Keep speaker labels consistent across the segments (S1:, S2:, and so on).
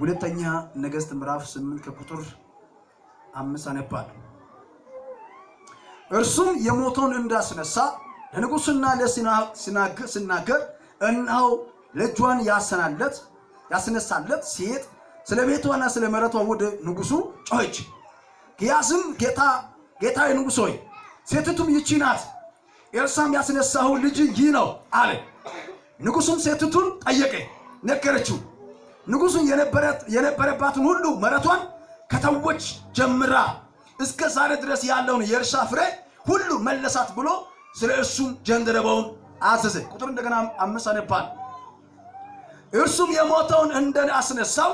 S1: ሁለተኛ ነገሥት ምዕራፍ 8 ከቁጥር 5 አነባል። እርሱም የሞተውን እንዳስነሳ ለንጉሥና ለሲናገር እነሆ ልጇን ያስነሳለት ሴት ስለ ቤቷና ስለ መሬቷ ወደ ንጉሡ ጮኸች። ግያዝም ጌታዬ ንጉሥ ሆይ ሴቲቱም ይህች ናት፣ ኤልሳዕም ያስነሳው ልጅ ይህ ነው አለ። ንጉሡም ሴቲቱን ጠየቀ፣ ነገረችው። ንጉሡም የነበረባትን ሁሉ መሬቷን ከተወች ጀምራ እስከ ዛሬ ድረስ ያለውን የእርሻ ፍሬ ሁሉ መለሳት ብሎ ስለ እርሱም ጀንደረባውን አዘዘ። ቁጥር እንደገና 5 አነባል። እርሱም የሞተውን እንዳስነሳው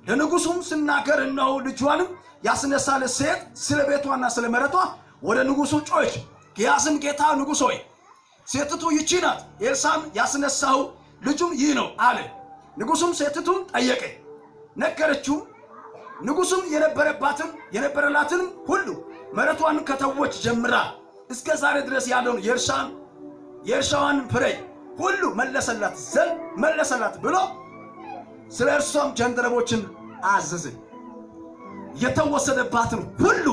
S1: ለንጉሡም ሲናገር እነሆ ልጇንም ያስነሳለት ሴት ስለ ቤቷና ስለ መሬቷ ወደ ንጉሡ ጮኸች። ግያዝም ጌታ ንጉሥ ሆይ ሴቲቱ ይህች ናት፣ ኤልሳዕም ያስነሳው ልጁም ይህ ነው አለ። ንጉሡም ሴቲቱን ጠየቀ፣ ነገረችው። ንጉሡም የነበረላትን ሁሉ መሬቷን ከተወች ጀምራ እስከ ዛሬ ድረስ ያለውን የእርሻዋን ፍሬ ሁሉ መለሰላት ብሎ ስለ እርሷም ጀንደረቦችን አዘዘ። የተወሰደባትን ሁሉ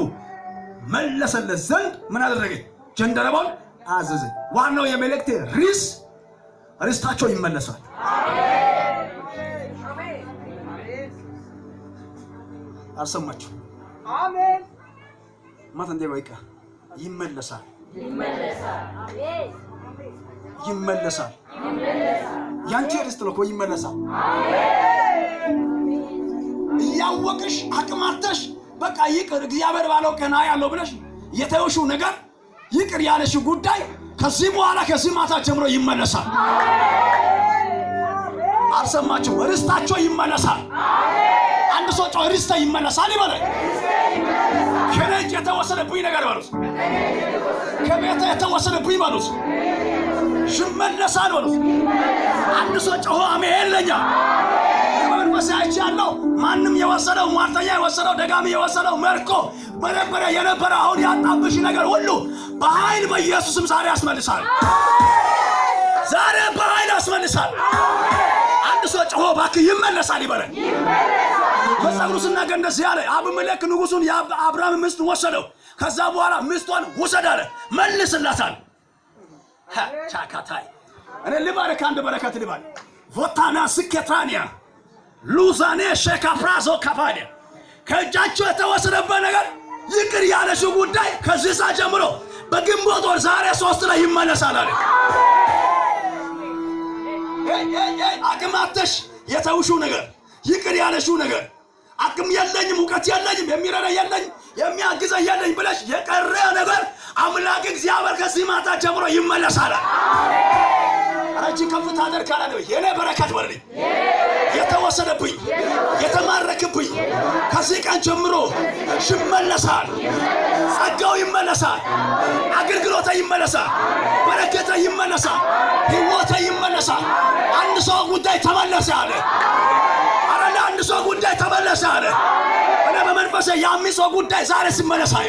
S1: መለሰለት ዘንድ ምን አደረገ? ጀንደረባውን አዘዘ። ዋናው የመልእክቴ ርስታቸው ይመለሳል። አልሰማችሁ?
S2: አሜን።
S1: ማታ እንደ ባይቃ ይመለሳል። ያንቺ ርስት ነው እኮ ይመለሳል። እያወቅሽ አቅማተሽ በቃ ይቅር እግዚአብሔር ባለው ቀና ያለው ብለሽ የተውሽው ነገር ይቅር ያለሽው ጉዳይ ከዚህ በኋላ ከዚህ ማታ ጀምሮ ይመለሳል። አልሰማችሁ? ርስታቸው ይመለሳል። አንድ ሰው ጮህ ርስቴ ይመለሳል ይበላል። ከነጭ የተወሰደብኝ ነገር በሉት፣ ከቤተ የተወሰደብኝ በሉት ይመለሳል በሉት። አንድ ሰው ጮህ አሜን ለኛ በመንፈስ ያለው ማንም የወሰደው ሟርተኛ የወሰደው ደጋሚ የወሰደው መርኮ የነበረ አሁን ያጣብሽ ነገር ሁሉ በኃይል በኢየሱስም ዛሬ ያስመልሳል። ዛሬ በኃይል ያስመልሳል። አንድ ሰው ጮህ እባክህ ይመለሳል ይበላል። መጽሐፍ ሲናገር እንደዚህ ያለ አቢሜሌክ ንጉሡን የአብርሃም ሚስት ወሰደው። ከዛ በኋላ ሚስቷን ውሰድ አለ፣ መልስላታል። ቻካታይ እኔ ልባርክ አንድ በረከት ልባል ቮታና ስኬታኒያ ሉዛኔ ሸካፕራዞ ካፓዲያ ከእጃቸው የተወሰደበት ነገር ይቅር ያለሽው ጉዳይ ከዚህ ሰዓት ጀምሮ በግንቦት ወር ዛሬ 3 ላይ ይመለሳል አለ። አቅማተሽ የተውሽው ነገር ይቅር ያለሽው ነገር አቅም የለኝም እውቀት የለኝም የሚረዳ የለኝም የሚያግዘኝ የለኝም ብለሽ የቀረ ነገር አምላክ እግዚአብሔር ከዚህ ማታ ጀምሮ ይመለሳል። አራጂ ከፍታ አደርካለ ነው የኔ በረከት ወርልኝ የተወሰደብኝ የተማረክብኝ ከዚህ ቀን ጀምሮ ይመለሳል። ጸጋው ይመለሳል። አገልግሎት ይመለሳል። በረከት ይመለሳል። ሕይወት ይመለሳል። አንድ ሰው ጉዳይ ተመለሰ አለ። አረላ አንድ ሰው ጉዳይ ተመለሰ አለ። እኔ በመንፈሴ ያሚሶ ጉዳይ ዛሬ ሲመለሳል።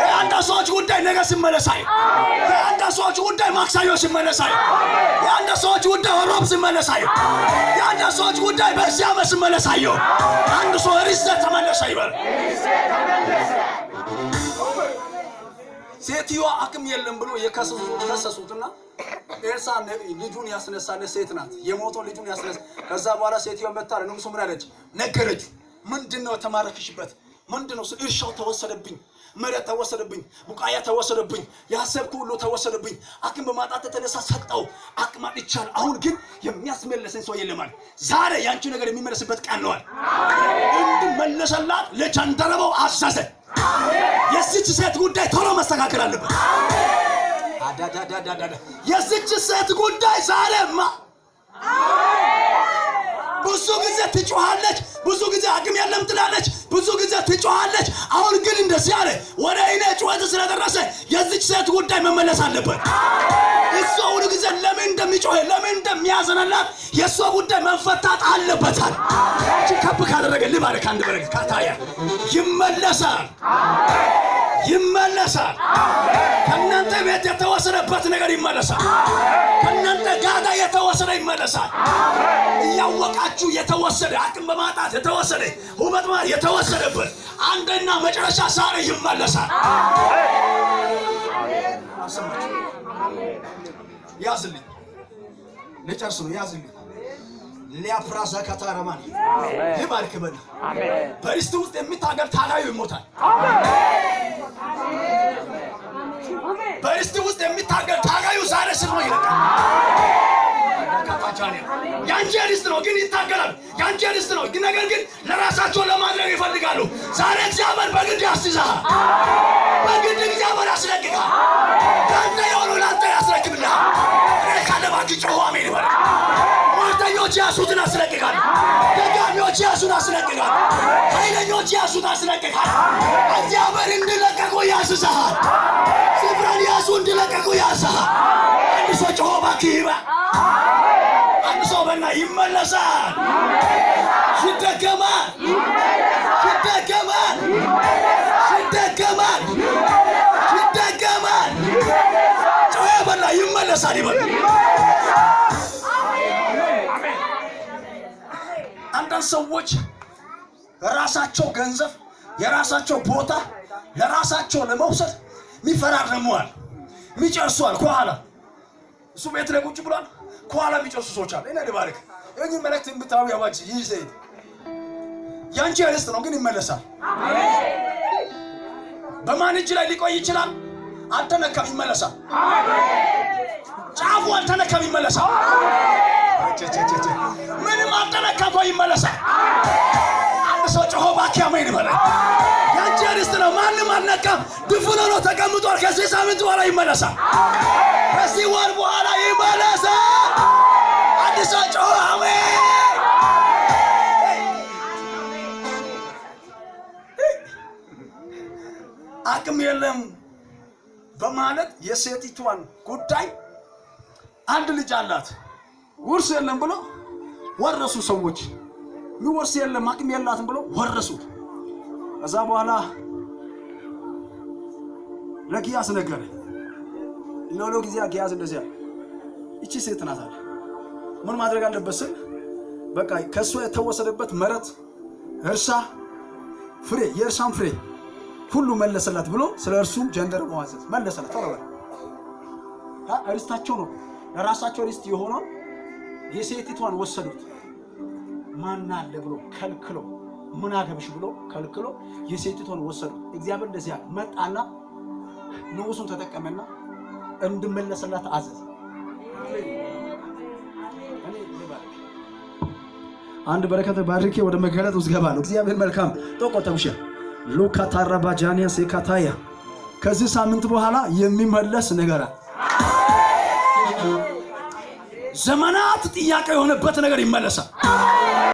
S1: የአንድ ሰዎች ጉዳይ ነገ ሲመለሳል። የአንድ ሰዎች ጉዳይ ማክሰኞ ሲመለሳል። የአንድ ሰዎች ጉዳይ ሮብ ሲመለሳል። የአንድ ሰዎች ጉዳይ በዚህ ዓመት ሲመለሳል። አንድ ሰው ርስት ተመለሰ ይበል። ሴትዮዋ አቅም የለም ብሎ የከሰሱትና ኤልሳዕ ልጁን ያስነሳለት ሴት ናት። የሞተው ልጁን ያስነሳ። ከዛ በኋላ ሴትዮዋ መጣ ለንጉሡ ምን አለች? ነገረችው። ምንድነው ተማረክሽበት? ምንድነው? እርሻው ተወሰደብኝ፣ መሬት ተወሰደብኝ፣ ቡቃያ ተወሰደብኝ፣ ያሰብኩ ሁሉ ተወሰደብኝ። አቅም በማጣት ተነሳ ሰጠው። አቅም አጥቻለሁ። አሁን ግን የሚያስመለሰኝ ሰው የለም አለ። ዛሬ ያንቺ ነገር የሚመለስበት ቀን ነው አለ። እንዲመለሰላት ለጀንደረባው አዘዘ። የዚች ሴት ጉዳይ ቶሎ መስተካከል አለበት። የዚች ሴት ጉዳይ ዛሬማ ብዙ ጊዜ ትጮሃለች፣ ብዙ ጊዜ አቅም የለም ትላለች፣ ብዙ ጊዜ ትጮሃለች። አሁን ግን እንደዚህ አለ፣ ወደ እኔ ጩኸት ስለደረሰ የዚች ሴት ጉዳይ መመለስ አለበት። እሷ ሁሉ ጊዜ ለምን እንደሚጮህ ለምን እንደሚያዘነላት የእሷ ጉዳይ መፈታት አለበታል። ከብ ካደረገ ልባርክ አንድ በረከት ካታያ ይመለሳል። ይመለሳል። ከእናንተ ቤት የተወሰደበት ነገር ይመለሳል። ከእናንተ ጋዳ የተወሰደ ይመለሳል። እያወቃችሁ የተወሰደ አቅም በማጣት የተወሰደ ውበት ማለት የተወሰደበት አንደኛ መጨረሻ ዛሬ ይመለሳል። ያዝልኝ ልጨርስ ነው። ያዝልኝ ሊያፍራዛ ካታራማን ይባርክ በል። በርስት ውስጥ የሚታገል ታጋዩ ይሞታል። በርስት ውስጥ የሚታገል ታጋዩ ዛሬ ስር ነው ይለቃል። ያንቺ ርስት ነው ግን ይታገላል። ያንቺ ርስት ነው ግን ነገር ግን ለራሳቸው ለማድረግ ይፈልጋሉ። ዛሬ እግዚአብሔር በግድ ያስይዛል። በግድ እግዚአብሔር ያስለቅቃል። ላንተ የሆነው ላንተ ያስረክብልሃል። ካለባችሁ ጮሁ አሜን ይበል። ሟርተኞች ያሱትን አስለቅቃል። ደጋሚዎች ያሱን አስለቅቃል። ኃይለኞች ያሱን አስለቅቃል። እግዚአብሔር እንዲለቀቁ ያስይዛል። ስፍራን ያሱ እንዲለቀቁ ያስይዛል። አንድ ሰው ጮሁ እባክህ ይበል። አንድ ሰው በና ይመለሳል። ይደገማል። ይደገማል። ይደገማል። ይደገማል። ጮሁ በና ይመለሳል ይበል። አንዳንድ ሰዎች የራሳቸው ገንዘብ የራሳቸው ቦታ ለራሳቸው ለመውሰድ የሚፈራረሙዋል፣ የሚጨርሱዋል። ከኋላ እሱ ቤት ላይ ቁጭ ብሏል። ከኋላ የሚጨርሱ ሰዎች አሉ። እኔ ልባርክ እኚህ መልእክት የምታዩ ያዋጭ ይህ ዘይት ያንቺ ርስት ነው ግን ይመለሳል። በማን እጅ ላይ ሊቆይ ይችላል? አልተነካም፣ ይመለሳል። ጫፉ አልተነካም፣ ይመለሳል። ምንም አልተነካም፣ ይመለሳል። አንድ ሰው ጮሆ እባክህ አሜን ይበል። ያንቺ ርስት ነው፣ ማንም አልነካም። ድፍን ሆኖ ተቀምጧል። ከዚህ ሳምንት በኋላ ይመለሳል። ከዚህ ወር በኋላ ይመለሳል። አንድ ሰው ጮሆ አሜን። አቅም የለም በማለት የሴቲቷን ጉዳይ አንድ ልጅ አላት ውርስ የለም ብሎ ወረሱ ሰዎች። የሚወርስ የለም አቅም የላትም ብሎ ወረሱት። ከዛ በኋላ ለጊያዝ ነገረ ሎሎ ጊዜ ጊያዝ እንደዚያ እቺ ሴት ናት አለ። ምን ማድረግ አለበት ስል በቃ ከሷ የተወሰደበት መሬት፣ እርሻ፣ ፍሬ የእርሻም ፍሬ ሁሉ መለሰላት ብሎ ስለ እርሱ ጀንደር መዋዘዝ መለሰላት። ተረበ እርስታቸው ነው ለራሳቸው ርስት የሆነው የሴቲቷን ወሰዱት። ማን አለ ብሎ ከልክሎ ምን አገብሽ ብሎ ከልክሎ የሴቲቷን ወሰዱት። እግዚአብሔር እንደዚያ መጣና ንጉሱን ተጠቀመና እንድመለሰላት አዘዘ። አንድ በረከት ባርኬ ወደ መገለጥ ውስጥ ገባለሁ። እግዚአብሔር መልካም ተቆጠብሽ ሉካ ታራባጃኒያ ሴካታያ ከዚህ ሳምንት በኋላ የሚመለስ ነገር ዘመናት ጥያቄ የሆነበት ነገር ይመለሳል።